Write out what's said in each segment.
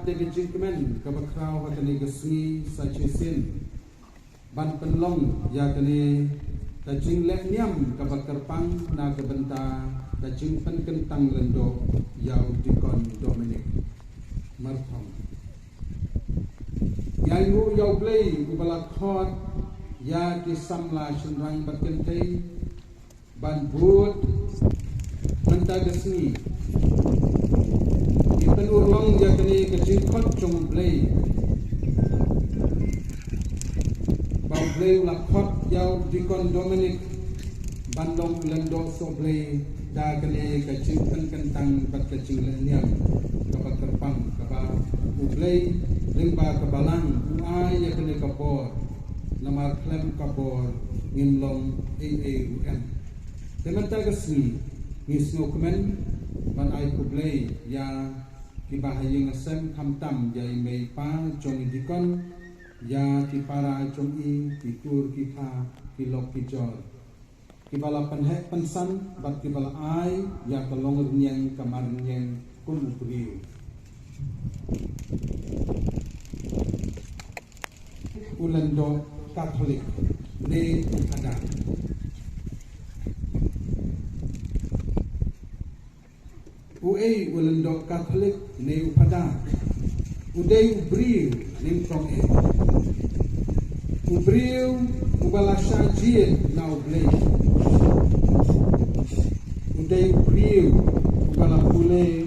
de gejikmen ka bakraw hatani gasngi sa chisin ban penlong ya kani ka jinglek niam ka bakarpang na ka benta ka jingpen kentang lendo yau dikon Dominic Marthong yau yau play ubala khot ya ki samla chenrang bakentei ban but benta gasngi penur long ya kini kecil kot cung play bau play ulah kot yau dikon Dominic bandong lendo so play da kini kecil kentang bat kecil niam kabat terpang kabat play limba kabalang uai ya kini kabor nama klem kabor ngimlong AAUM dengan tagasni ngisno kemen ban ai ku play ya ki bahayeng asem kamtam jai mei pa jong dikon ya ki para jong i ki tur ki tha ki lok ki jor ki bala penhek pensan bat ki bala ai ya kalong nyeng kamar nyeng kum priu ulendo Katolik ne ada Uei ulendo Katolik ne upada udei ubriu ne tong e ubriu ubala shajie na ublei udei ubriu ubala pule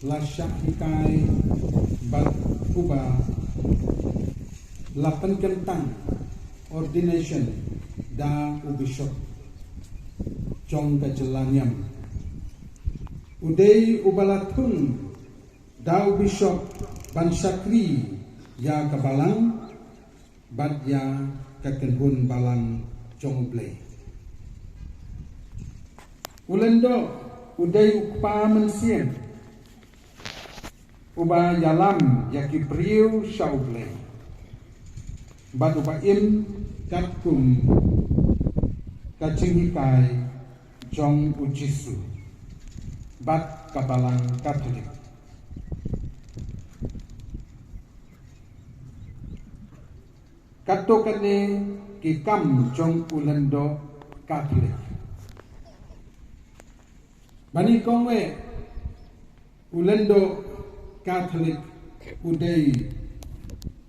la shahikai bat uba lapan kentang ordination da ubishop chong kajelaniam Udai ubalatun dau bishop ban sakri ya kabalang bad ya kakenhun balang jongblay ulendo udai ukpa mensien uba yalam ya kipriu shaublay bad uba im katkum kacinghikai jong ujisu bat kabalang Katolik kato kane ki kam jong ulendo Katolik bani kongwe ulendo Katolik udai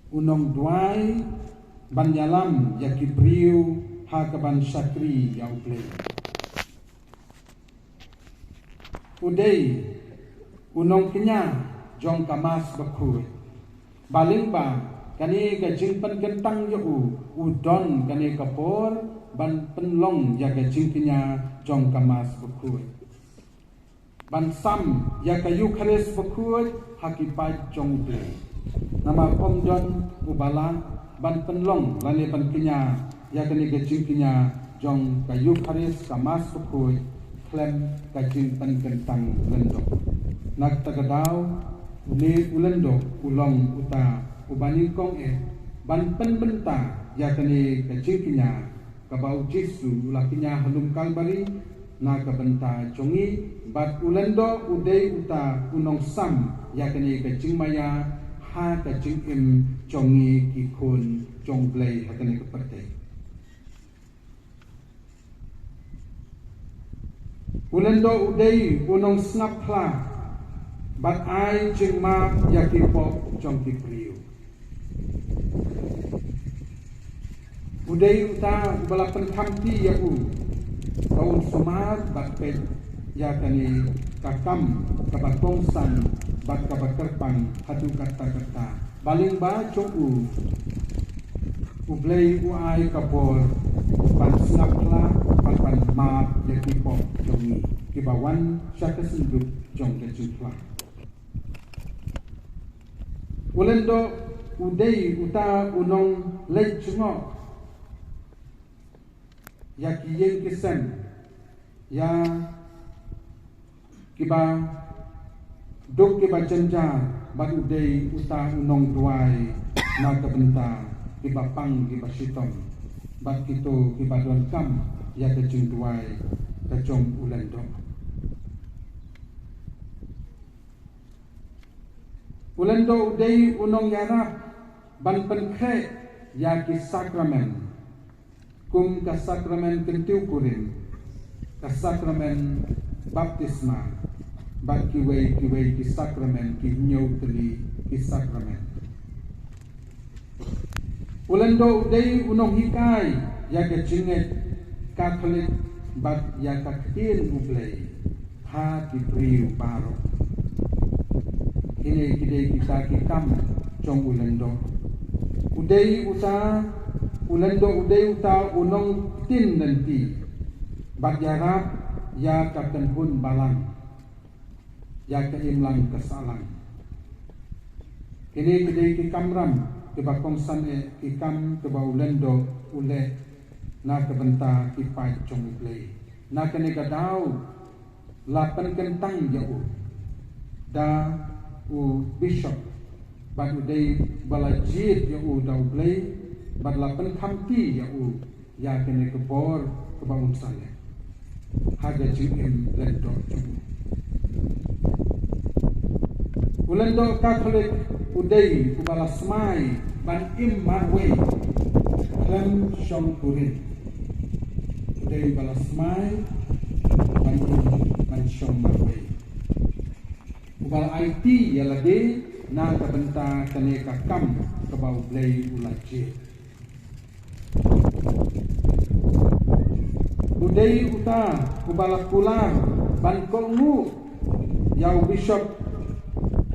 unong duai banyalam ya kibriu ha kaban sakri yau play Udai unong kenya jong kamas bakui baling ba kani ka jingpan kentang yu udon kani kapor ban penlong ya ka jingkenya jong kamas bakui ban sam ya ka yukaris bakui hakipai jong play nama omdon ubala ban penlong lani ban kenya ya kani ka jingkenya jong ka yukaris kamas bakui klem kajing pan kentang lendo nak tagadaw ni ulendo ulong uta ubani kong ban pen benta ya kani kajing kinya kabau jisu ulakinya halum kalbari na kabenta jongi bat ulendo udai uta unong sam ya kani kajing maya ha kajing im jongi kikun jongblay hakani kaperte ulendo udai unong snapla bat ai jingma yakipo jong kipriu udai uta balapan kamti yaku kaun somar bat pet yakani kakam kabatongsan bat kabaterpang hadu kata-kata baling ba jong ublay uai kabor ban snapla pan maap yakipo jongi kibawan syaka sinduk jong kejutwa ulendo udai uta unong lejungo yaki yeng kisen ya kiba duk kiba jenjar bat udai uta unong duai na kabenta kiba pang kiba sitong bat kito kiba don kam ya kejung duai kejong ulendo Ulendo udai unong yarap ban penkre ya ki sakramen kum ka sakramen kentiu kurin ka sakramen baptisma bat kiwei ki sakramen ki nyau teli ki sakramen. Ulendo udai unong hikai ya ka jinget Katolik bat ya ka kien ublei ha ki priu paro. Ini kita kikam jong ulendo. Udai uta ulendo udai uta unong tin nanti. Bat yarap ya kaken hun balang. Ya keimlang kesalang. Ini kikam ram kebakong san kikam keba ulendo ule na kebenta kipai jong ublei. Na kene kadau lapan kentang jauh. Da u bishop bat udai balajid ya u dau blai bat lapan khamti ya u ya kene kebor kebangun saya haga jim lendo ulendo Katolik udai ubala smai ban im marwe lem shong kurin udai bala smai ban im ban shong marwe ubal IT ya lagi na kabenta kane kakam kabau blai ulaje. Udai uta ubala kular ban kongu yau bishop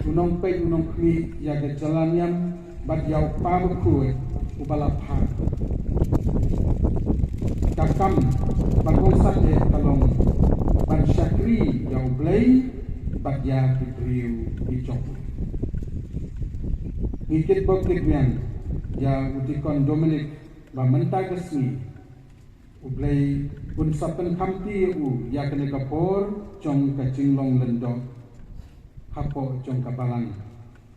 unong pe unong kmi ya ke jalan yang bat yau pa beku ubala pa kakam bakong sate talong ban syakri yau blai bat ya kipriu icok ngikit bokit mian ya utikon Dominic ba menta kesni ublai pun sapen khamti u ya kene kapor jong ka jinglong lendo hapo jong ka balang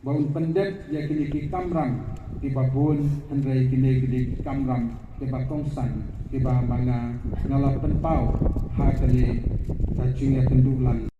baun pendet ya kini ki kamram ki babun hendrai kini ki kamram ki ba tongsan ki ba manga ngala penpau ha kene ka jing ya kendulan